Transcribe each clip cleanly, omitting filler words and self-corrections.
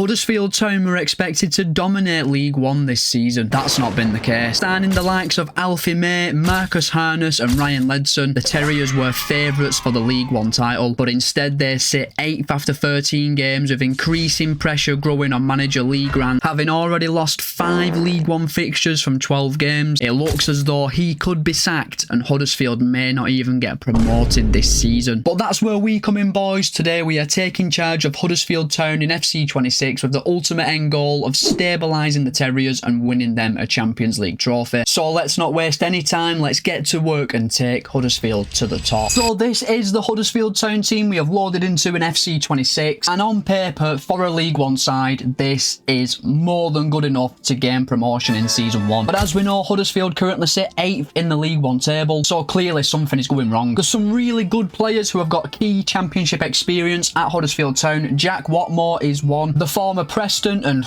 Huddersfield Town were expected to dominate League One this season. That's not been the case. Signing the likes of Alfie May, Marcus Harness and Ryan Ledson, the Terriers were favourites for the League One title, but instead they sit 8th after 13 games, with increasing pressure growing on manager Lee Grant. Having already lost 5 League One fixtures from 12 games, it looks as though he could be sacked and Huddersfield may not even get promoted this season. But that's where we come in, boys. Today we are taking charge of Huddersfield Town in FC26 with the ultimate end goal of stabilising the Terriers and winning them a Champions League trophy. So let's not waste any time, let's get to work and take Huddersfield to the top. So this is the Huddersfield Town team we have loaded into an FC26, and on paper for a League One side this is more than good enough to gain promotion in Season 1. But as we know, Huddersfield currently sit 8th in the League One table, so clearly something is going wrong. There's some really good players who have got key championship experience at Huddersfield Town. Jack Watmore is one, the former Preston and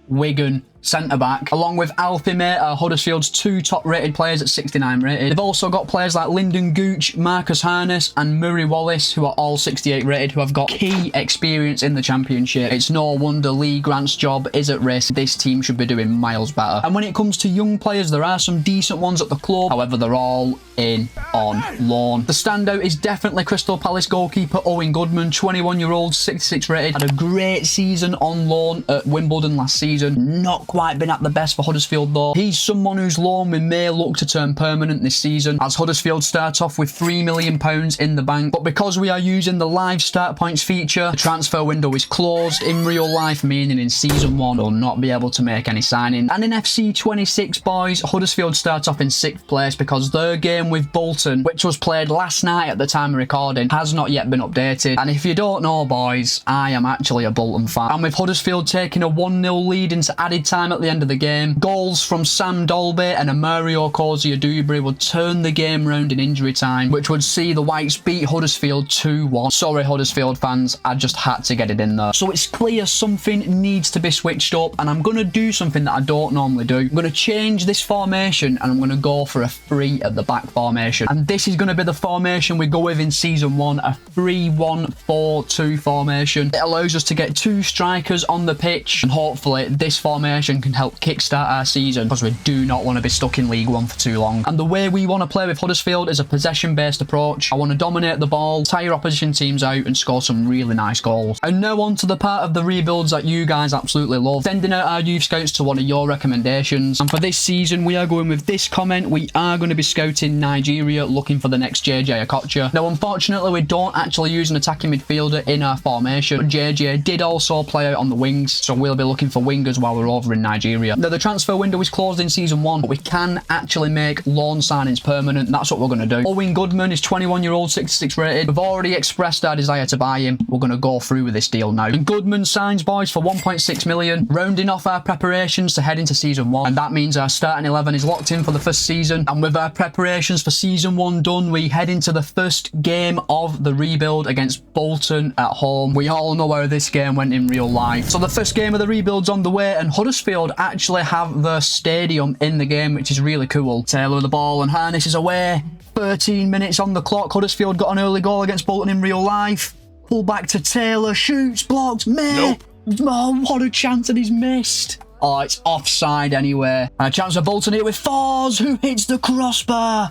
Wigan centre-back, along with Alfie May, Huddersfield's 2 top-rated players at 69 rated. They've also got players like Lyndon Gooch, Marcus Harness and Murray Wallace, who are all 68 rated, who have got key experience in the Championship. It's no wonder Lee Grant's job is at risk. This team should be doing miles better. And when it comes to young players, there are some decent ones at the club, however they're all in on loan. The standout is definitely Crystal Palace goalkeeper Owen Goodman, 21-year-old, 66 rated, had a great season on loan at Wimbledon last season. Not quite been at the best for Huddersfield though. He's someone whose loan we may look to turn permanent this season, as Huddersfield start off with £3 million in the bank. But because we are using the live start points feature, the transfer window is closed in real life, meaning in Season 1 we'll not be able to make any signing. And in FC26, boys, Huddersfield start off in 6th place because their game with Bolton, which was played last night at the time of recording, has not yet been updated. And if you don't know, boys, I am actually a Bolton fan. And with Huddersfield taking a 1-0 lead into added time at the end of the game, goals from Sam Dolby and Mario Cosia-Dubry would turn the game round in injury time, which would see the Whites beat Huddersfield 2-1. Sorry Huddersfield fans, I just had to get it in there. So it's clear something needs to be switched up, and I'm going to do something that I don't normally do. I'm going to change this formation and I'm going to go for a 3 at the back formation. And this is going to be the formation we go with in Season 1, a 3-1-4-2 formation. It allows us to get 2 strikers on the pitch, and hopefully this formation can help kickstart our season, because we do not want to be stuck in League One for too long. And the way we want to play with Huddersfield is a possession-based approach. I want to dominate the ball, tire opposition teams out and score some really nice goals. And now on to the part of the rebuilds that you guys absolutely love, sending out our youth scouts to one of your recommendations. And for this season we are going with this comment: we are going to be scouting Nigeria, looking for the next JJ Okocha. Now unfortunately we don't actually use an attacking midfielder in our formation, but JJ did also play out on the wings, so we'll be looking for wingers while we're over in Nigeria. Now the transfer window is closed in Season 1, but we can actually make loan signings permanent, and that's what we're going to do. Owen Goodman is 21-year-old, 66 rated. We've already expressed our desire to buy him. We're going to go through with this deal now. And Goodman signs, boys, for 1.6 million, rounding off our preparations to head into Season 1. And that means our starting 11 is locked in for the first season. And with our preparations for Season 1 done, we head into the first game of the rebuild against Bolton at home. We all know how this game went in real life. So the first game of the rebuild's on the way, and Huddersfield actually have their stadium in the game, which is really cool. Taylor with the ball and Harness is away. 13 minutes on the clock. Huddersfield got an early goal against Bolton in real life. Pull back to Taylor, shoots, blocks, May. Nope. Oh, what a chance, and he's missed. Oh, it's offside anyway. And a chance for Bolton here with Fours, who hits the crossbar.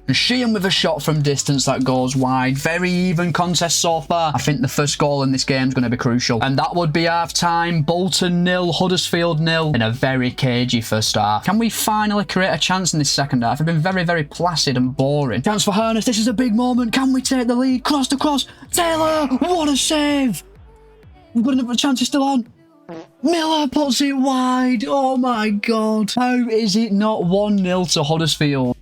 And Sheehan with a shot from distance that goes wide. Very even contest so far. I think the first goal in this game is going to be crucial. And that would be half time. Bolton 0, Huddersfield 0 in a very cagey first half. Can we finally create a chance in this second half? It's been very, very placid and boring. Chance for Harness. This is a big moment. Can we take the lead? Cross to cross. Taylor, what a save. We've got another chance, is still on. Miller puts it wide. Oh my God. How is it not 1-0 to Huddersfield?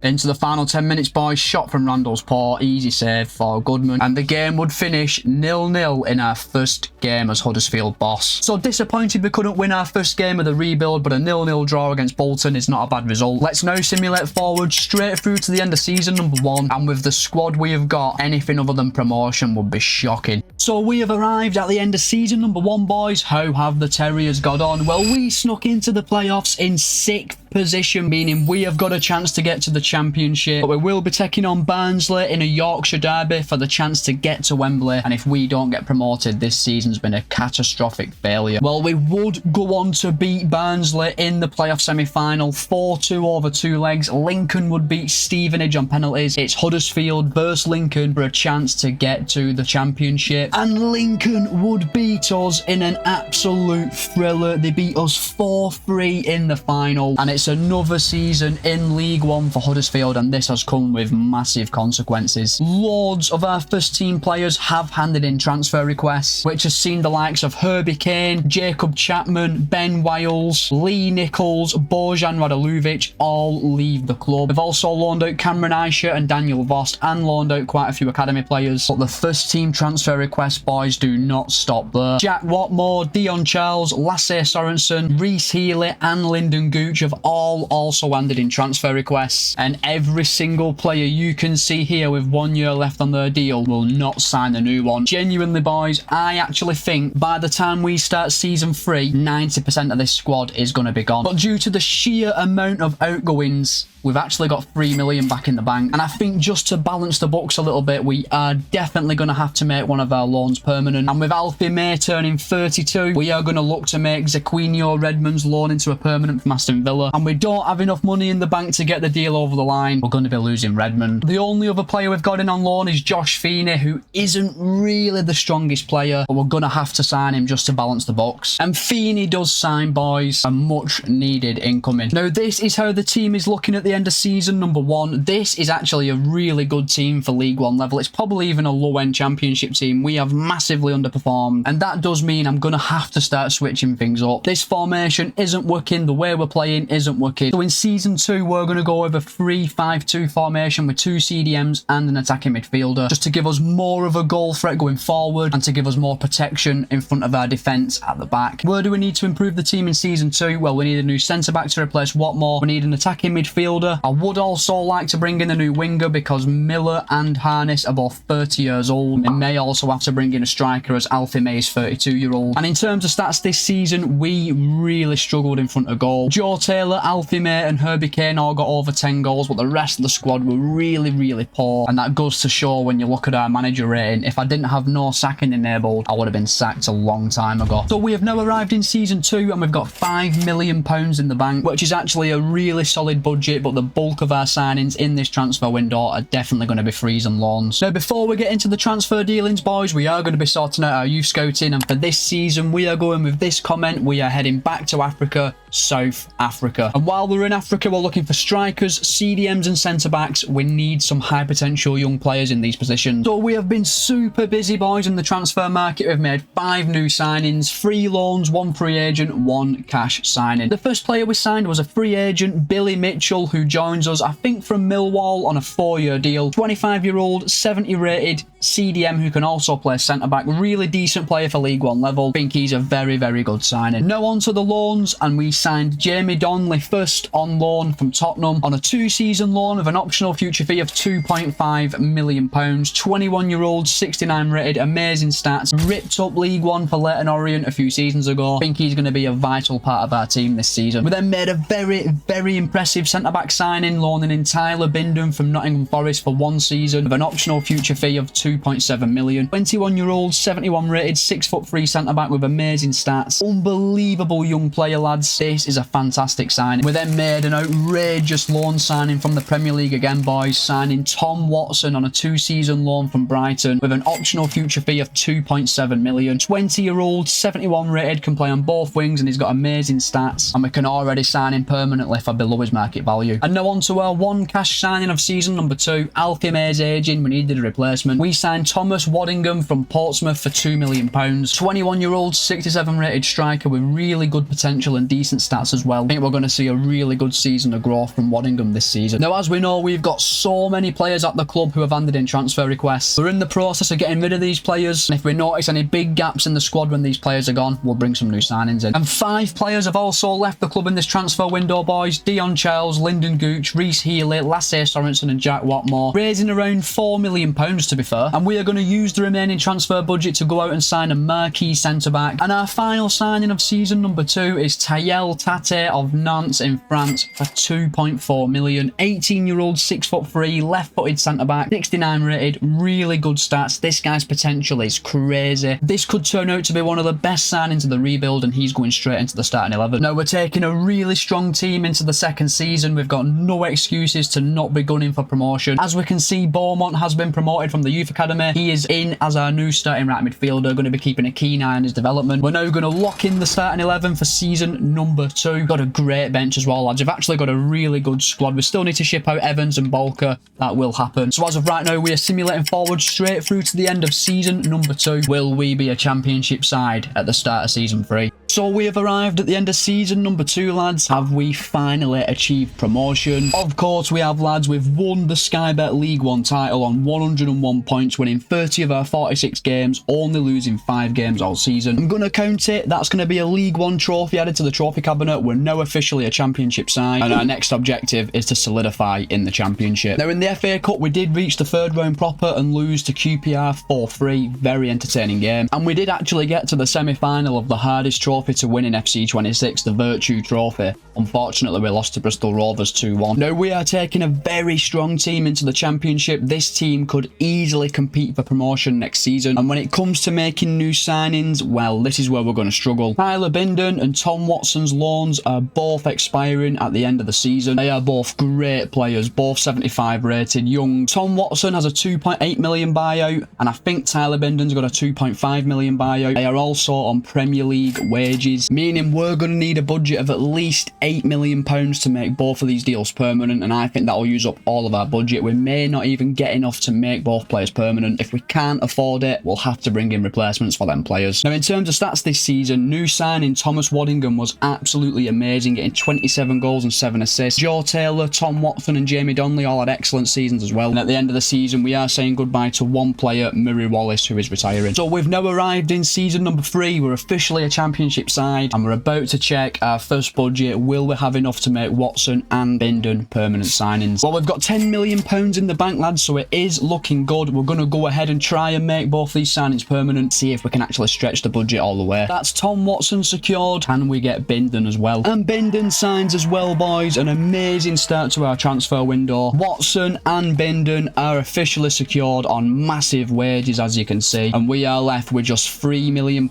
Into the final 10 minutes, boys. Shot from Randall's paw. Easy save for Goodman. And the game would finish 0-0 in our first game as Huddersfield boss. So disappointed we couldn't win our first game of the rebuild, but a 0-0 draw against Bolton is not a bad result. Let's now simulate forward straight through to the end of season number 1. And with the squad we have got, anything other than promotion would be shocking. So we have arrived at the end of season number 1, boys. How have the Terriers got on? Well, we snuck into the playoffs in 6th position, meaning we have got a chance to get to the Championship. But we will be taking on Barnsley in a Yorkshire derby for the chance to get to Wembley. And if we don't get promoted, this season's been a catastrophic failure. Well, we would go on to beat Barnsley in the playoff semi-final 4-2 over 2 legs. Lincoln would beat Stevenage on penalties. It's Huddersfield versus Lincoln for a chance to get to the Championship. And Lincoln would beat us in an absolute thriller. They beat us 4-3 in the final. And it's another season in League One for Huddersfield, and this has come with massive consequences. Loads of our first team players have handed in transfer requests, which has seen the likes of Herbie Kane, Jacob Chapman, Ben Wiles, Lee Nichols, Bojan Radulovic all leave the club. We've also loaned out Cameron Aisha and Daniel Vost, and loaned out quite a few academy players. But the first team transfer requests, boys, do not stop there. Jack Watmore, Dion Charles, Lasse Sorensen, Reece Healy and Lyndon Gooch have all also handed in transfer requests, and every single player you can see here with 1 year left on their deal will not sign a new one. Genuinely, boys, I actually think by the time we start season 3, 90% of this squad is going to be gone. But due to the sheer amount of outgoings, we've actually got 3 million back in the bank. And I think just to balance the books a little bit, we are definitely going to have to make one of our loans permanent. And with Alfie May turning 32, we are going to look to make Zaquinio Redmond's loan into a permanent from Aston Villa. And we don't have enough money in the bank to get the deal over the line. We're going to be losing Redmond. The only other player we've got in on loan is Josh Feeney, who isn't really the strongest player, but we're going to have to sign him just to balance the books. And Feeney does sign, boys, a much needed incoming. Now, this is how the team is looking at the end of season number 1. This is actually a really good team for League One level. It's probably even a low-end Championship team. We have massively underperformed, and that does mean I'm going to have to start switching things up. This formation isn't working. The way we're playing isn't working. So in season 2, we're going to go with a 3-5-2 formation with 2 CDMs and an attacking midfielder, just to give us more of a goal threat going forward and to give us more protection in front of our defence at the back. Where do we need to improve the team in season 2? Well, we need a new centre-back to replace Watmore. We need an attacking midfielder. I would also like to bring in a new winger because Miller and Harness are both 30 years old. And may also have to bring in a striker as Alfie May is 32-year-old. And in terms of stats this season, we really struggled in front of goal. Joe Taylor, Alfie May and Herbie Kane all got over 10 goals, but the rest of the squad were really poor. And that goes to show when you look at our manager rating. If I didn't have no sacking enabled, I would have been sacked a long time ago. So we have now arrived in season 2 and we've got £5 million in the bank, which is actually a really solid budget, but the bulk of our signings in this transfer window are definitely going to be frees and loans. Now, before we get into the transfer dealings, boys, we are going to be sorting out our youth scouting, and for this season we are going with this comment: we are heading back to Africa, South Africa. And while we're in Africa, we're looking for strikers, CDMs and centre-backs. We need some high potential young players in these positions. So we have been super busy, boys, in the transfer market. We've made 5 new signings, 3 loans, 1 free agent, 1 cash signing. The first player we signed was a free agent, Billy Mitchell, who joins us, I think, from Millwall on a 4-year deal. 25-year-old, 70 rated CDM who can also play centre-back. Really decent player for League One level. I think he's a very good signing. Now on to the loans, and we signed Jamie Donnelly first on loan from Tottenham on a 2-season loan with an optional future fee of £2.5 million. 21-year-old, 69 rated, amazing stats. Ripped up League One for Leyton Orient a few seasons ago. I think he's going to be a vital part of our team this season. We then made a very impressive centre-back signing, loaning in Tyler Bindon from Nottingham Forest for 1 season with an optional future fee of £2.7 million. 21-year-old, 71 rated, 6'3" centre-back with amazing stats. Unbelievable young player, lads. This is a fantastic signing. We then made an outrageous loan signing from the Premier League again, boys, signing Tom Watson on a 2-season loan from Brighton with an optional future fee of £2.7 million. 20-year-old, 71 rated, can play on both wings and he's got amazing stats, and we can already sign him permanently for below his market value. And now on to our 1 cash signing of season number 2. Alfie May's aging, we needed a replacement. We signed Thomas Waddingham from Portsmouth for £2 million. 21-year-old, 67 rated striker with really good potential and decent stats as well. I think we're going to see a really good season of growth from Waddingham this season. Now, as we know, we've got so many players at the club who have handed in transfer requests. We're in the process of getting rid of these players, and if we notice any big gaps in the squad when these players are gone, we'll bring some new signings in. And 5 players have also left the club in this transfer window, boys. Dion Charles, Lyndon Gooch, Reece Healy, Lasse Sorensen and Jack Watmore, raising around £4 million to be fair. and we are going to use the remaining transfer budget to go out and sign a marquee centre-back. And our final signing of season number 2 is Tayel Tate of Nantes in France for 2.4 million. 18-year-old, 6'3", left-footed centre-back, 69 rated, really good stats. This guy's potential is crazy. This could turn out to be one of the best signings of the rebuild, and he's going straight into the starting 11. Now, we're taking a really strong team into the second season. We've got no excuses to not be gunning for promotion. As we can see, Beaumont has been promoted from the youth academy. He is in as our new starting right midfielder, going to be keeping a keen eye on his development. We're now going to lock in the starting 11 for season number 2. Got a great bench as well, lads. We've actually got a really good squad. We still need to ship out Evans and Bolker. That will happen. So as of right now, we are simulating forward straight through to the end of season number 2. Will we be a championship side at the start of season 3? So we have arrived at the end of season number 2, lads. Have we finally achieved promotion? Of course we have, lads. We've won the Sky Bet League 1 title on 101 points, winning 30 of our 46 games, only losing 5 games all season. I'm going to count it. That's going to be a League 1 trophy added to the trophy cabinet. We're now officially a championship side, and our next objective is to solidify in the championship. Now, in the FA Cup, we did reach the 3rd round proper and lose to QPR 4-3. Very entertaining game. And we did actually get to the semi-final of the hardest trophy to win in FC26, the Virtue Trophy. Unfortunately, we lost to Bristol Rovers 2-1. Now, we are taking a very strong team into the championship. This team could easily compete for promotion next season. And when it comes to making new signings, well, this is where we're going to struggle. Tyler Bindon and Tom Watson's loans are both expiring at the end of the season. They are both great players, both 75 rated, young. Tom Watson has a 2.8 million buyout, and I think Tyler Bindon's got a 2.5 million buyout. They are also on Premier League wages, meaning we're going to need a budget of at least £8 million to make both of these deals permanent, and I think that will use up all of our budget. We may not even get enough to make both players permanent. If we can't afford it, we'll have to bring in replacements for them players. Now, in terms of stats this season, new signing Thomas Waddingham was absolutely amazing, getting 27 goals and 7 assists. Joe Taylor, Tom Watson and Jamie Donnelly all had excellent seasons as well. And at the end of the season, we are saying goodbye to one player, Murray Wallace, who is retiring. So we've now arrived in season number 3. We're officially a championship side, and we're about to check our first budget. Will we have enough to make Watson and Bindon permanent signings? Well, we've got £10 million in the bank, lads, so it is looking good. We're going to go ahead and try and make both these signings permanent, see if we can actually stretch the budget all the way. That's Tom Watson secured. Can we get Bindon as well? And Bindon signs as well, boys. An amazing start to our transfer window. Watson and Bindon are officially secured on massive wages, as you can see, and we are left with just £3 million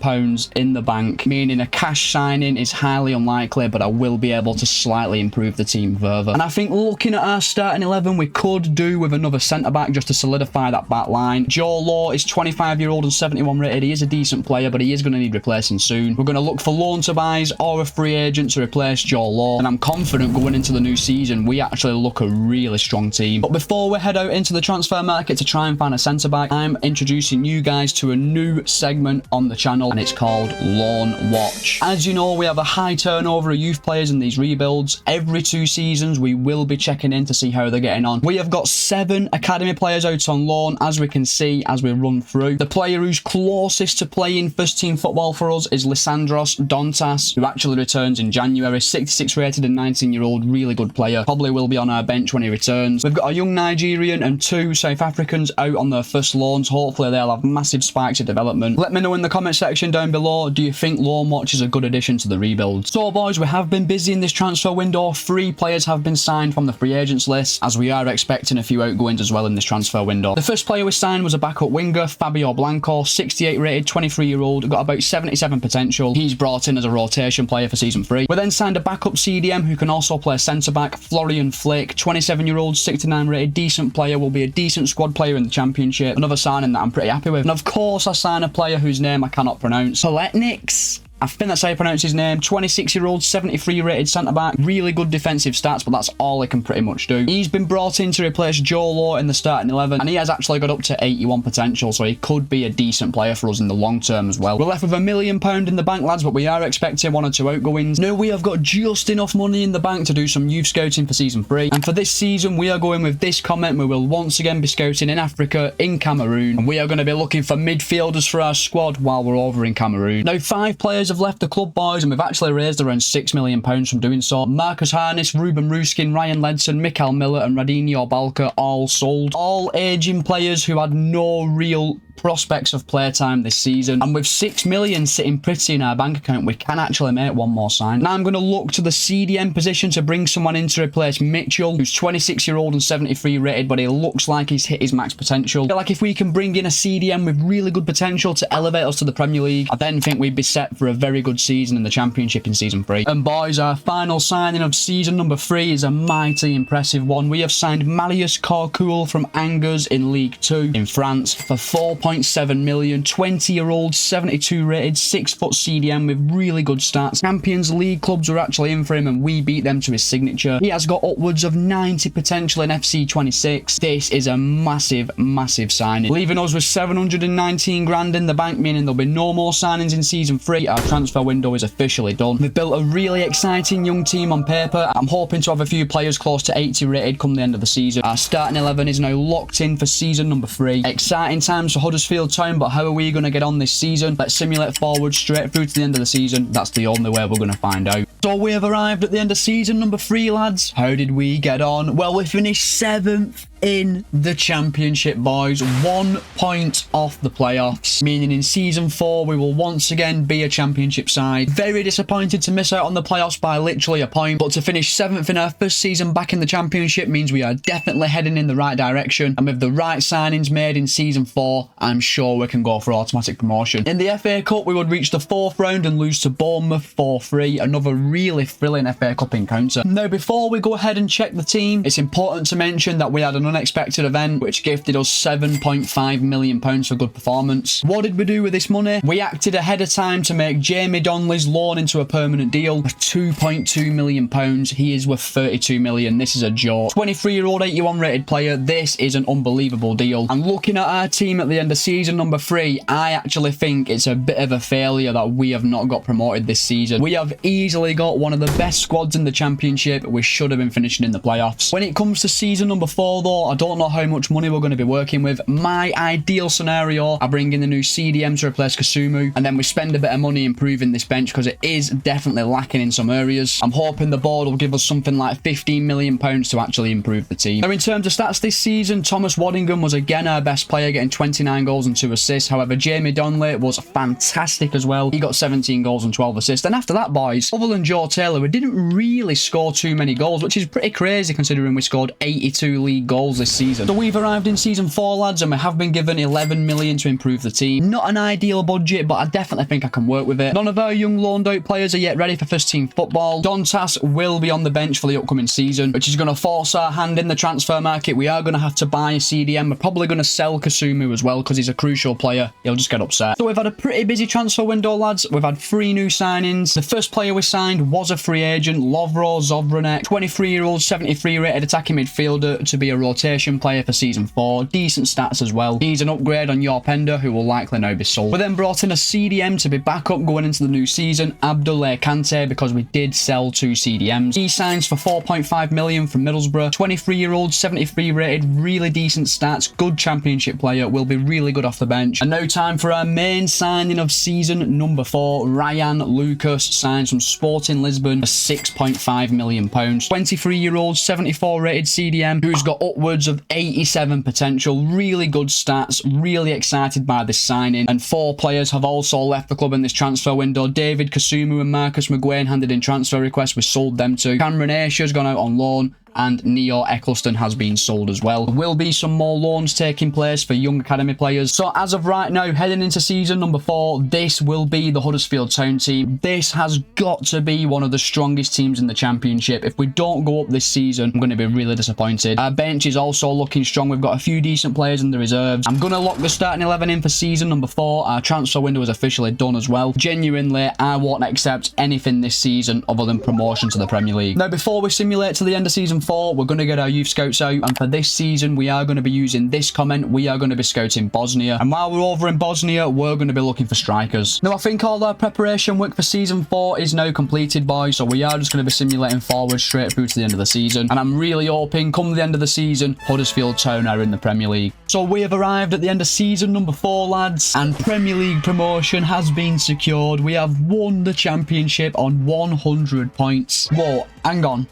in the bank, meaning a cash signing is highly unlikely, but I will be able to slightly improve the team further. And I think looking at our starting 11, we could do with another centre-back just to solidify that back line. Joe Law is 25-year-old and 71 rated. He is a decent player, but he is going to need replacing soon. We're going to look for loan to buys or a free agent to replace Joe Law, and I'm confident going into the new season, we actually look a really strong team. But before we head out into the transfer market to try and find a centre-back, I'm introducing you guys to a new segment on the channel, and it's called Loan Watch. As you know, we have a high turnover of youth players in these rebuilds. Every 2 seasons, we will be checking in to see how they're getting on. We have got 7 academy players out on loan, as we can see as we run through. The player who's closest to playing first team football for us is Lissandros Dontas, who actually returns in January. 66 rated and 19-year-old, really good player. Probably will be on our bench when he returns. We've got a young Nigerian and 2 South Africans out on their first loans. Hopefully they'll have massive spikes of development. Let me know in the comment section down below, do you think Loan Watch is a good addition to the rebuild? So boys, we have been busy in this transfer window. 3 players have been signed from the free agents list, as we are expecting a few outgoings as well in this transfer window. The first player we signed was a backup winger, Fabio Blanco, 68 rated, 23-year-old, got about 77 potential. He's brought in as a rotation player for season 3. We then signed a backup CDM who can also play centre-back, Florian Flick, 27-year-old, 69 rated, decent player, will be a decent squad player in the championship. Another signing that I'm pretty happy with. And of course I signed a player whose name I cannot pronounce, Paletniks. I think that's how you pronounce his name. 26-year-old, 73 rated centre-back. Really good defensive stats, but that's all he can pretty much do. He's been brought in to replace Joe Law in the starting 11, and he has actually got up to 81 potential, so he could be a decent player for us in the long term as well. We're left with £1 million in the bank, lads, but we are expecting 1 or 2 outgoings. Now, we have got just enough money in the bank to do some youth scouting for season 3, and for this season, we are going with this comment. We will once again be scouting in Africa, in Cameroon, and we are going to be looking for midfielders for our squad while we're over in Cameroon. Now, 5 players have left the club, boys, and we've actually raised around £6 million from doing so. Marcus Harness, Ruben Ruskin, Ryan Ledson, Mikael Miller and Radinho Balka all sold. All aging players who had no real prospects of playtime this season, and with 6 million sitting pretty in our bank account, we can actually make one more sign. Now I'm going to look to the CDM position to bring someone in to replace Mitchell, who's 26-year-old and 73 rated, but he looks like he's hit his max potential. I feel like if we can bring in a CDM with really good potential to elevate us to the Premier League, I then think we'd be set for a very good season in the Championship in Season 3. And boys, our final signing of season number 3 is a mighty impressive one. We have signed Marius Corcoul from Angers in League 2 in France for 4.7 million, 20-year-old, 72 rated, 6-foot CDM with really good stats. Champions League clubs were actually in for him and we beat them to his signature. He has got upwards of 90 potential in FC26. This is a massive signing, leaving us with 719 grand in the bank, meaning there'll be no more signings in Season 3. Our transfer window is officially done. We've built a really exciting young team on paper. I'm hoping to have a few players close to 80 rated come the end of the season. Our starting 11 is now locked in for season number 3. Exciting times for Huddersfield Town, but how are we going to get on this season? Let's simulate forward straight through to the end of the season. That's the only way we're going to find out. So we have arrived at the end of season number 3, lads. How did we get on? Well, we finished 7th in the Championship, boys, 1 point off the playoffs, meaning in Season 4 we will once again be a Championship side. Very disappointed to miss out on the playoffs by literally a point, but to finish 7th in our first season back in the Championship means we are definitely heading in the right direction, and with the right signings made in Season 4, I'm sure we can go for automatic promotion. In the FA Cup we would reach the 4th round and lose to Bournemouth 4-3, another really thrilling FA Cup encounter. Now before we go ahead and check the team, it's important to mention that we had an unexpected event which gifted us £7.5 million for good performance. What did we do with this money? We acted ahead of time to make Jamie Donnelly's loan into a permanent deal of £2.2 million. He is worth 32 million. This is a joke. 23-year-old 81 rated player. This is an unbelievable deal. And looking at our team at the end of season number 3, I actually think it's a bit of a failure that we have not got promoted this season. We have easily got one of the best squads in the Championship. We should have been finishing in the playoffs. When it comes to season number 4 though, I don't know how much money we're going to be working with. My ideal scenario, I bring in the new CDM to replace Kasumu, and then we spend a bit of money improving this bench because it is definitely lacking in some areas. I'm hoping the board will give us something like £15 million to actually improve the team. Now in terms of stats this season, Thomas Waddingham was again our best player, getting 29 goals and 2 assists. However, Jamie Donnelly was fantastic as well. He got 17 goals and 12 assists. And after that, boys, other than Joe Taylor, we didn't really score too many goals, which is pretty crazy considering we scored 82 league goals this season. So we've arrived in season 4, lads, and we have been given 11 million to improve the team. Not an ideal budget, but I definitely think I can work with it. None of our young loaned out players are yet ready for first team football. Dontas will be on the bench for the upcoming season, which is going to force our hand in the transfer market. We are going to have to buy a CDM. We're probably going to sell Kasumu as well because he's a crucial player. He'll just get upset. So we've had a pretty busy transfer window, lads. We've had 3 new signings. The first player we signed was a free agent, Lovro Zovranek, 23-year-old, 73 rated attacking midfielder to be a rotation player for season 4. Decent stats as well. He's an upgrade on your Pender, who will likely now be sold. We then brought in a CDM to be backup going into the new season, Abdoulaye Kante, because we did sell 2 CDMs. He signs for 4.5 million from Middlesbrough. 23-year-old, 73 rated, really decent stats, good Championship player, will be really good off the bench. And now time for our main signing of season number 4. Ryan Lucas signs from Sporting Lisbon for £6.5 million. 23-year-old, 74 rated CDM, who's got upwards of 87 potential, really good stats, really excited by this signing. And 4 players have also left the club in this transfer window. David Kasumu and Marcus McGuane handed in transfer requests, we sold them to. Cameron Aisha's gone out on loan, and Neo Eccleston has been sold as well. There will be some more loans taking place for young academy players. So as of right now, heading into season number 4, this will be the Huddersfield Town team. This has got to be one of the strongest teams in the Championship. If we don't go up this season, I'm going to be really disappointed. Our bench is also looking strong. We've got a few decent players in the reserves. I'm going to lock the starting 11 in for season number 4. Our transfer window is officially done as well. Genuinely, I won't accept anything this season other than promotion to the Premier League. Now, before we simulate to the end of season Season 4, we're going to get our youth scouts out, and for this season, we are going to be using this comment. We are going to be scouting Bosnia, and while we're over in Bosnia, we're going to be looking for strikers. Now, I think all our preparation work for Season 4 is now completed, boys, so we are just going to be simulating forward straight through to the end of the season, and I'm really hoping, come the end of the season, Huddersfield Town are in the Premier League. So we have arrived at the end of season number 4, lads, and Premier League promotion has been secured. We have won the championship on 100 points. Whoa, hang on.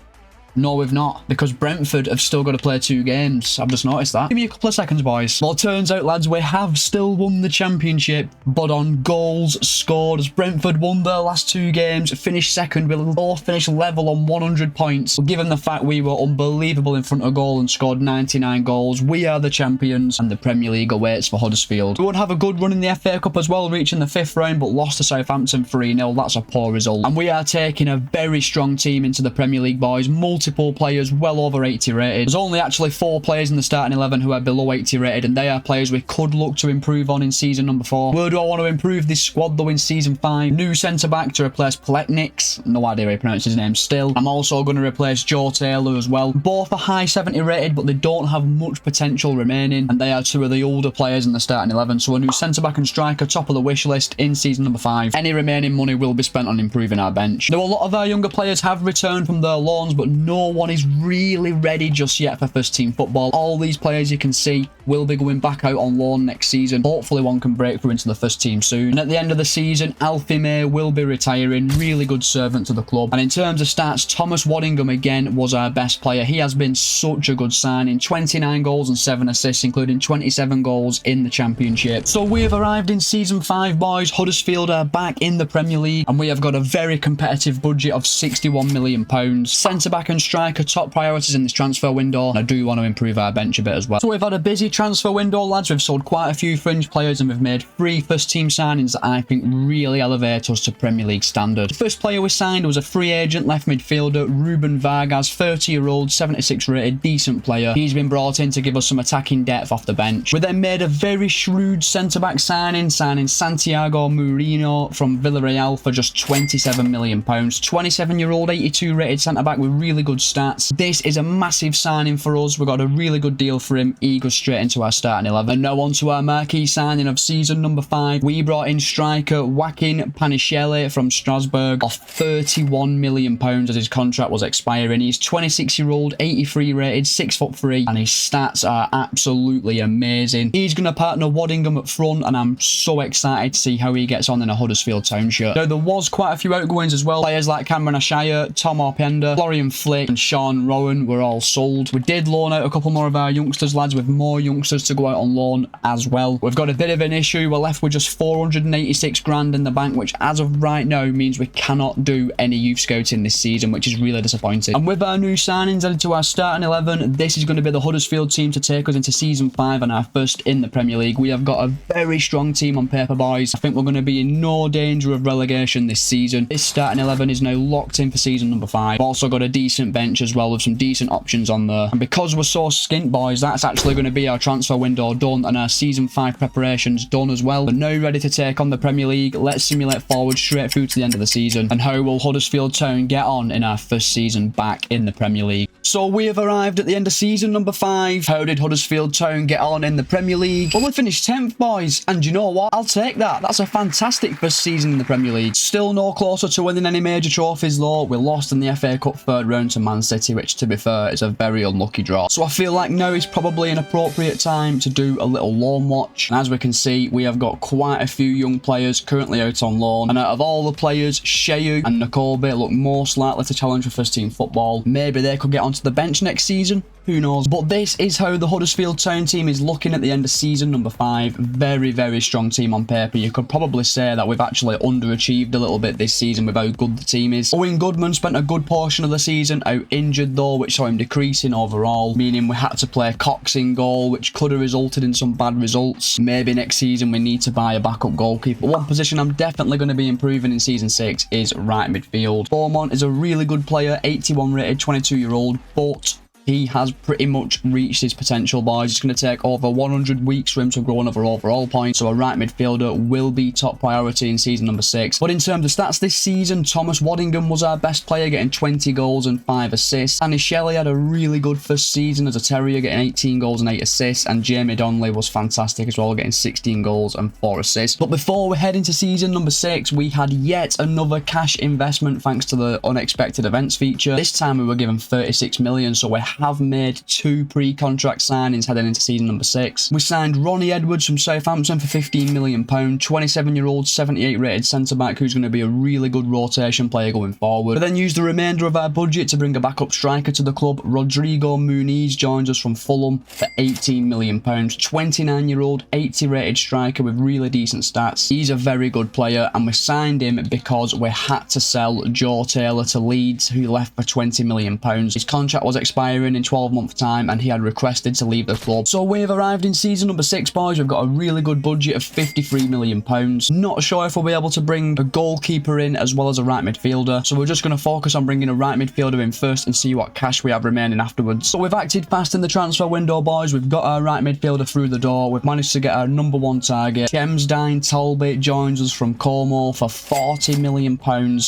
No, we've not, because Brentford have still got to play 2 games. I've just noticed that. Give me a couple of seconds, boys. Well, it turns out, lads, we have still won the championship, but on goals scored, as Brentford won their last 2 games, finished second, we'll both finish level on 100 points. But given the fact we were unbelievable in front of goal and scored 99 goals, we are the champions, and the Premier League awaits for Huddersfield. We would have a good run in the FA Cup as well, reaching the 5th round, but lost to Southampton 3-0. That's a poor result. And we are taking a very strong team into the Premier League, boys. Multiple players well over 80 rated. There's only actually 4 players in the starting 11 who are below 80 rated, and they are players we could look to improve on in season number 4. Where do I want to improve this squad though in season 5? New centre-back to replace Plekniks. No idea how you pronounce his name still. I'm also going to replace Joe Taylor as well. Both are high 70 rated, but they don't have much potential remaining, and they are 2 of the older players in the starting 11. So a new centre-back and striker, top of the wish list in season number 5. Any remaining money will be spent on improving our bench. Now, a lot of our younger players have returned from their loans, but no one is really ready just yet for first team football. All these players you can see will be going back out on loan next season. Hopefully one can break through into the first team soon. And at the end of the season, Alfie May will be retiring. Really good servant to the club. And in terms of stats, Thomas Waddingham again was our best player. He has been such a good signing. 29 goals and 7 assists, including 27 goals in the championship. So we have arrived in season 5, boys. Huddersfield are back in the Premier League, and we have got a very competitive budget of £61 million. Centre-back and striker, top priorities in this transfer window, and I do want to improve our bench a bit as well. So we've had a busy transfer window, lads. We've sold quite a few fringe players, and we've made 3 first team signings that I think really elevate us to Premier League standard. The first player we signed was a free agent left midfielder, Ruben Vargas, 30-year-old, 76 rated, decent player. He's been brought in to give us some attacking depth off the bench. We then made a very shrewd centre-back signing Santiago Mourinho from Villarreal for just £27 million. 27-year-old, 82 rated centre-back with really good stats. This is a massive signing for us. We got a really good deal for him. He goes straight into our starting 11. And now on to our marquee signing of season number 5. We brought in striker Joaquin Panichelli from Strasbourg off £31 million as his contract was expiring. He's 26-year-old, 83 rated, 6'3", and his stats are absolutely amazing. He's going to partner Waddingham up front, and I'm so excited to see how he gets on in a Huddersfield Town shirt. Now, there was quite a few outgoings as well. Players like Cameron Ashire, Tom Openda, Florian Flick, and Sean Rowan were all sold. We did loan out a couple more of our youngsters, lads, with more youngsters to go out on loan as well. We've got a bit of an issue. We're left with just 486 grand in the bank, which as of right now means we cannot do any youth scouting this season, which is really disappointing. And with our new signings added to our starting 11, this is going to be the Huddersfield team to take us into season 5 and our first in the Premier League. We have got a very strong team on paper, boys. I think we're going to be in no danger of relegation this season. This starting 11 is now locked in for season number 5. We've also got a decent bench as well with some decent options on there. And because we're so skint, boys, that's actually going to be our transfer window done and our season 5 preparations done as well. We're now ready to take on the Premier League. Let's simulate forward straight through to the end of the season. And how will Huddersfield Town get on in our first season back in the Premier League? So we have arrived at the end of season number 5. How did Huddersfield Town get on in the Premier League? Well, we finished 10th, boys. And you know what? I'll take that. That's a fantastic first season in the Premier League. Still no closer to winning any major trophies though. We lost in the FA Cup 3rd round to Man City, which to be fair is a very unlucky draw. So I feel like now is probably an appropriate time to do a little loan watch. And as we can see, we have got quite a few young players currently out on loan. And out of all the players, Sheyu and Nakobe look most likely to challenge for first team football. Maybe they could get onto the bench next season. Who knows? But this is how the Huddersfield Town team is looking at the end of season number 5. Very, very strong team on paper. You could probably say that we've actually underachieved a little bit this season with how good the team is. Owen Goodman spent a good portion of the season out injured though, which saw him decreasing overall, meaning we had to play Cox in goal, which could have resulted in some bad results. Maybe next season we need to buy a backup goalkeeper. One position I'm definitely going to be improving in season 6 is right midfield. Beaumont is a really good player, 81 rated, 22-year-old, but he has pretty much reached his potential, boys. It's going to take over 100 weeks for him to grow another overall point, so a right midfielder will be top priority in season number 6. But in terms of stats this season, Thomas Waddingham was our best player, getting 20 goals and 5 assists. Annie Shelley had a really good first season as a Terrier, getting 18 goals and 8 assists, and Jamie Donnelly was fantastic as well, getting 16 goals and 4 assists. But before we head into season number 6, we had yet another cash investment thanks to the unexpected events feature. This time we were given 36 million, so we have made 2 pre-contract signings heading into season number 6. We signed Ronnie Edwards from Southampton for £15 million, 27-year-old 78 rated centre-back who's going to be a really good rotation player going forward. We then used the remainder of our budget to bring a backup striker to the club. Rodrigo Muniz joins us from Fulham for £18 million, 29-year-old 80 rated striker with really decent stats. He's a very good player, and we signed him because we had to sell Joe Taylor to Leeds, who left for £20 million. His contract was expiring in 12 months time and he had requested to leave the club. So we've arrived in season number 6, boys. We've got a really good budget of £53 million. Not sure if we'll be able to bring a goalkeeper in as well as a right midfielder, so we're just going to focus on bringing a right midfielder in first and see what cash we have remaining afterwards. So we've acted fast in the transfer window, boys. We've got our right midfielder through the door. We've managed to get our number 1 target. Chemsdine Talbot joins us from Como for £40 million.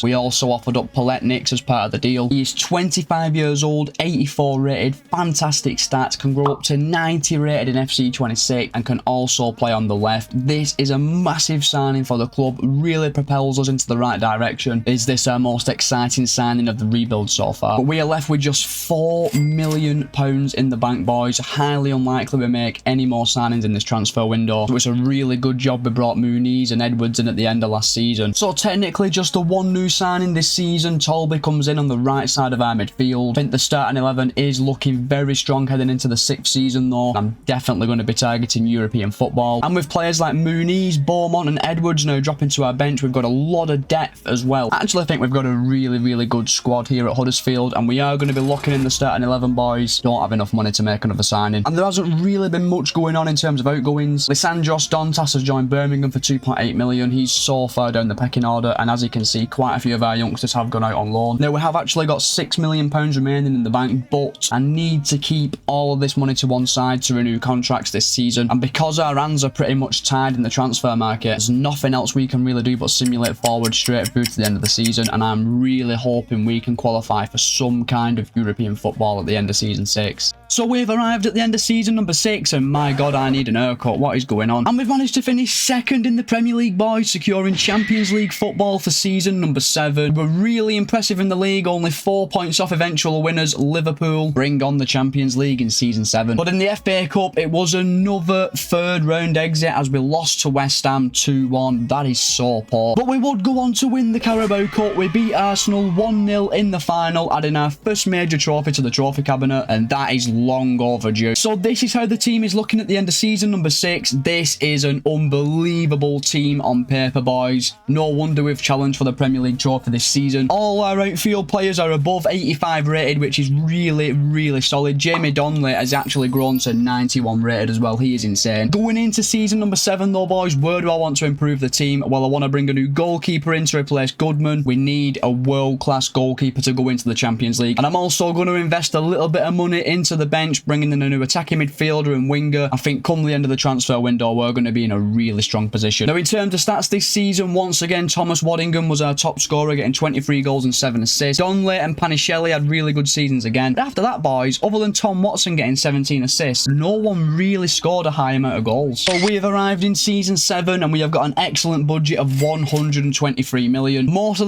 We also offered up Paletniks as part of the deal. He is 25 years old, 84 rated, fantastic stats, can grow up to 90 rated in FC26 and can also play on the left. This is a massive signing for the club, really propels us into the right direction. Is this our most exciting signing of the rebuild so far? But we are left with just £4 million in the bank, boys. Highly unlikely we make any more signings in this transfer window. So it's a really good job we brought Muniz and Edwards in at the end of last season. So technically just the one new signing this season. Tolby comes in on the right side of our midfield. I think the starting 11 is looking very strong heading into the 6th season though. I'm definitely going to be targeting European football. And with players like Muniz, Beaumont and Edwards now dropping to our bench, we've got a lot of depth as well. I actually think we've got a really good squad here at Huddersfield, and we are going to be locking in the starting 11, boys. Don't have enough money to make another signing. And there hasn't really been much going on in terms of outgoings. Lisandros Dontas has joined Birmingham for £2.8 million. He's so far down the pecking order, and as you can see, quite a few of our youngsters have gone out on loan. Now we have actually got £6 million remaining in the bank, but I need to keep all of this money to one side to renew contracts this season, and because our hands are pretty much tied in the transfer market, there's nothing else we can really do but simulate forward straight through to the end of the season, and I'm really hoping we can qualify for some kind of European football at the end of season 6. So we've arrived at the end of season number 6, and my god, I need an haircut. What is going on? And we've managed to finish 2nd in the Premier League, boys, securing Champions League football for season number 7. We're really impressive in the league, only 4 points off eventual winners Liverpool. Bring on the Champions League in season 7. But in the FA Cup, it was another 3rd round exit as we lost to West Ham 2-1. That is so poor. But we would go on to win the Carabao Cup. We beat Arsenal 1-0 in the final, adding our first major trophy to the trophy cabinet, and that is long overdue. So this is how the team is looking at the end of season number 6. This is an unbelievable team on paper, boys. No wonder we've challenged for the Premier League trophy this season. All our outfield players are above 85 rated, which is really solid. Jamie Donnelly has actually grown to 91 rated as well. He is insane. Going into season number 7 though, boys, where do I want to improve the team? Well, I want to bring a new goalkeeper in to replace Goodman. We need a world-class goalkeeper to go into the Champions League, and I'm also going to invest a little bit of money into the bench, bringing in a new attacking midfielder and winger. I think come the end of the transfer window, we're going to be in a really strong position. Now, in terms of stats this season, once again, Thomas Waddingham was our top scorer, getting 23 goals and 7 assists. Donnelly and Panichelli had really good seasons again. But after that, boys, other than Tom Watson getting 17 assists, no one really scored a high amount of goals. So we have arrived in season 7, and we have got an excellent budget of 123 million. Most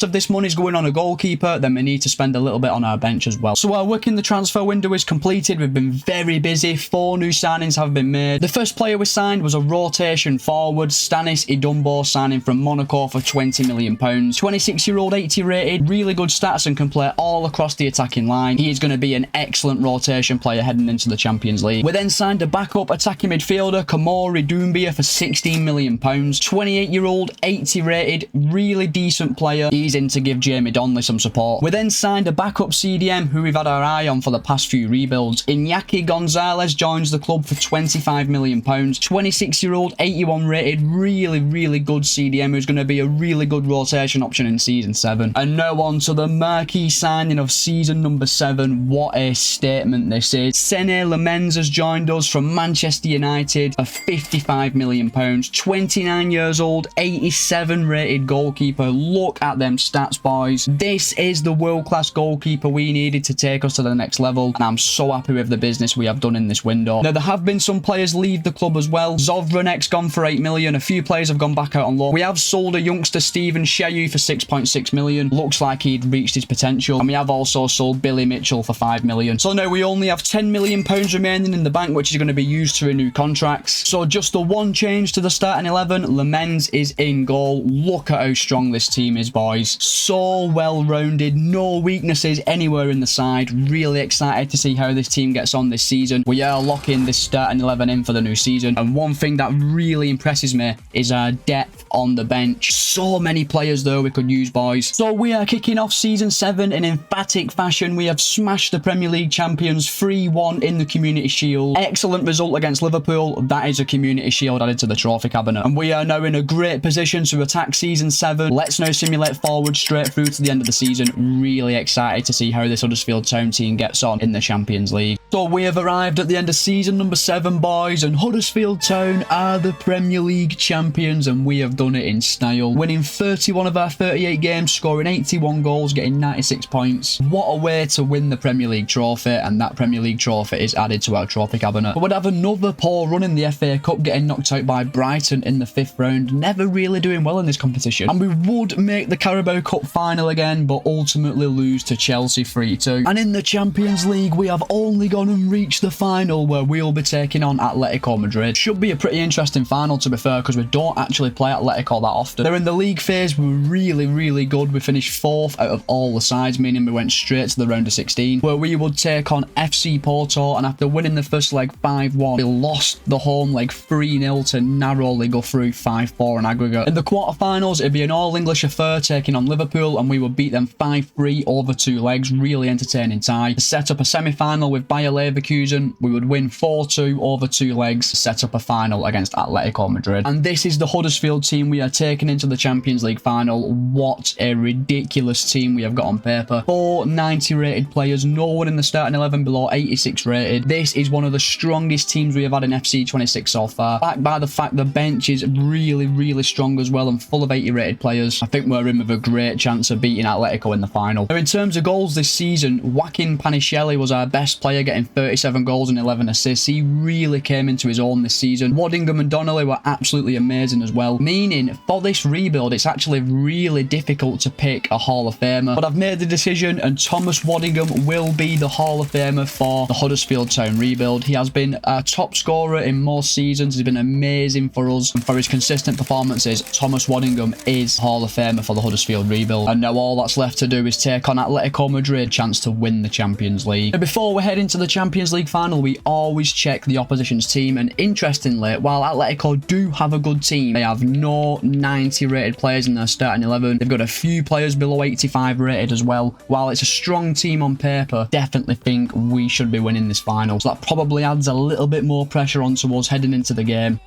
of this money is going on a goalkeeper, then we need to spend a little bit on our bench as well. So our work in the transfer window is completed. We've been very busy. 4 new signings have been made. The first player we signed was a rotation forward, Stanis Idumbo, signing from Monaco for £20 million. 26-year-old 80 rated, really good stats and can play all across the attacking line. He is going to be an excellent rotation player heading into the Champions League. We then signed a backup attacking midfielder, Kamori Doumbia, for £16 million. 28-year-old 80 rated, really decent player. He's in to give Jamie Donnelly some support. We then signed a backup CDM who we've had our eye on for the past few rebuilds. Iñaki Gonzalez joins the club for £25 million. 26-year-old 81 rated, really good CDM who's going to be a really good rotation option in season 7. And now on to the marquee signing of season number 7. and what a statement this is. Sene Lamens has joined us from Manchester United for £55 million. 29 years old, 87 rated goalkeeper. Look at them stats, boys. This is the world-class goalkeeper we needed to take us to the next level, and I'm so happy with the business we have done in this window. Now, there have been some players leave the club as well. Zovranek's gone for £8 million. A few players have gone back out on loan. We have sold a youngster, Stephen Sheyu, for £6.6 million. Looks like he'd reached his potential. And we have also sold Billy Mitchell for £5 million. So now we only have £10 million remaining in the bank, which is going to be used to renew contracts. So just the one change to the starting 11. Lamens is in goal. Look at how strong this team is, boys. So well-rounded. No weaknesses anywhere in the side. Really excited to see how this team gets on this season. We are locking this starting 11 in for the new season. And one thing that really impresses me is our depth on the bench. So many players, though, we could use, boys. So we are kicking off Season 7 in emphatic fashion. We have smashed the Premier League champions 3-1 in the Community Shield. Excellent result against Liverpool. That is a Community Shield added to the trophy cabinet. And we are now in a great position to attack Season 7. Let's now simulate forward straight through to the end of the season. Really excited to see how this Huddersfield Town team gets on in the Champions League. So we have arrived at the end of season number 7, boys, and Huddersfield Town are the Premier League champions, and we have done it in style, winning 31 of our 38 games, scoring 81 goals, getting 96 points. What a way to win the Premier League trophy, and that Premier League trophy is added to our trophy cabinet. But we'd have another poor run in the FA Cup, getting knocked out by Brighton in the 5th round, never really doing well in this competition. And we would make the Carabao Cup final again, but ultimately lose to Chelsea 3-2. And in the Champions League, we have only gone and reached the final, where we'll be taking on Atletico Madrid. Should be a pretty interesting final, to be fair, because we don't actually play Atletico that often. They're in the league phase. We're really good. We finished 4th out of all the sides, meaning we went straight to the round of 16, where we would take on FC Porto, and after winning the first leg 5-1, we lost the home leg 3-0 to narrowly go through 5-4 in aggregate. In the quarterfinals, it'd be an all-English affair taking on Liverpool, and we would beat them 5-3 over 2 legs. Really entertaining tie. To set up a semi-final with Bayer Leverkusen, we would win 4-2 over 2 legs to set up a final against Atletico Madrid. And this is the Huddersfield team we are taking into the Champions League final. What a ridiculous team we have got on paper. 4 90 rated players, no one in the starting 11 below 86 rated. This is one of the strongest teams we have had in FC26 so far, backed by the fact the bench is really strong as well and full of 80 rated players. I think we're in with a great chance of beating Atletico in the final. Now, in terms of goals this season, Joaquin Panichelli was our best player, getting 37 goals and 11 assists. He really came into his own this season. Waddingham and Donnelly were absolutely amazing as well, meaning for this rebuild it's actually really difficult to pick a Hall of Famer. But I've made the decision, and Thomas Waddingham will be the Hall of Famer for the Huddersfield Town rebuild. He has been our top scorer in most seasons. He's been amazing for us, and for his consistent performances, Thomas Waddingham is Hall of Famer for the Huddersfield rebuild. And now all that's left to do is take on Atletico Madrid, chance to win the Champions League. Now, before we head into the Champions League final, we always check the opposition's team, and interestingly, while Atletico do have a good team, they have no 90 rated players in their starting 11. They've got a few players below 85 rated as well. While it's a strong team on paper, definitely think we should be winning this final. So that probably adds a little bit more pressure onto us heading into the game.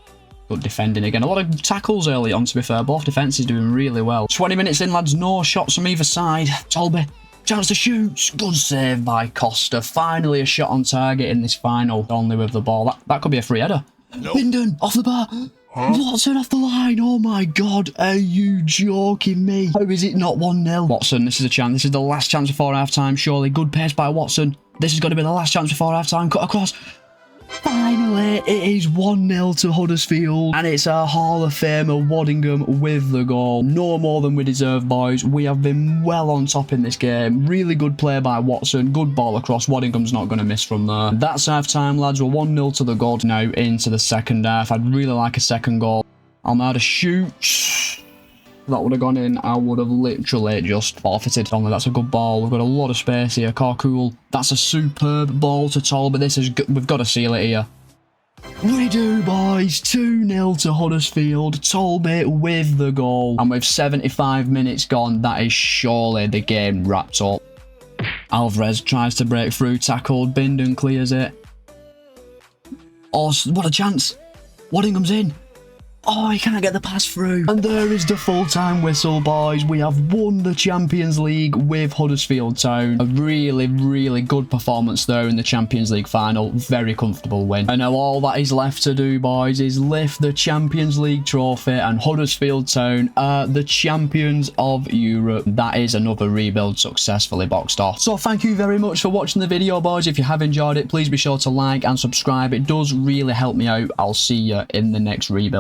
Good defending again. A lot of tackles early on, to be fair. Both defences doing really well. 20 minutes in, lads. No shots from either side. Tolby, chance to shoot. Good save by Costa. Finally a shot on target in this final. Only with the ball. That could be a free header. Nope. Bindon off the bar. Huh? Watson off the line. Oh my god. Are you joking me? How is it not 1-0? Watson, this is a chance. This is the last chance before half-time, surely. Good pace by Watson. This is going to be the last chance before half-time. Cut across. Finally, it is 1-0 to Huddersfield, and it's our Hall of Famer Waddingham with the goal. No more than we deserve, boys. We have been well on top in this game. Really good play by Watson. Good ball across. Waddingham's not going to miss from there. That's half-time, lads. We're 1-0 to the goal now into the second half. I'd really like a second goal. Almada shoots. That would have gone in. I would have literally just forfeited. Only that's a good ball. We've got a lot of space here. Carcool. That's a superb ball to Tolby. We've got to seal it here. We do, boys. 2-0 to Huddersfield. Tolby with the goal. And with 75 minutes gone, that is surely the game wrapped up. Alvarez tries to break through. Tackled. Bindon clears it. Oh, what a chance. Waddingham's in. Oh, he can't get the pass through. And there is the full-time whistle, boys. We have won the Champions League with Huddersfield Town. A really, really good performance there in the Champions League final. Very comfortable win. And now all that is left to do, boys, is lift the Champions League trophy, and Huddersfield Town are the champions of Europe. That is another rebuild successfully boxed off. So thank you very much for watching the video, boys. If you have enjoyed it, please be sure to like and subscribe. It does really help me out. I'll see you in the next rebuild.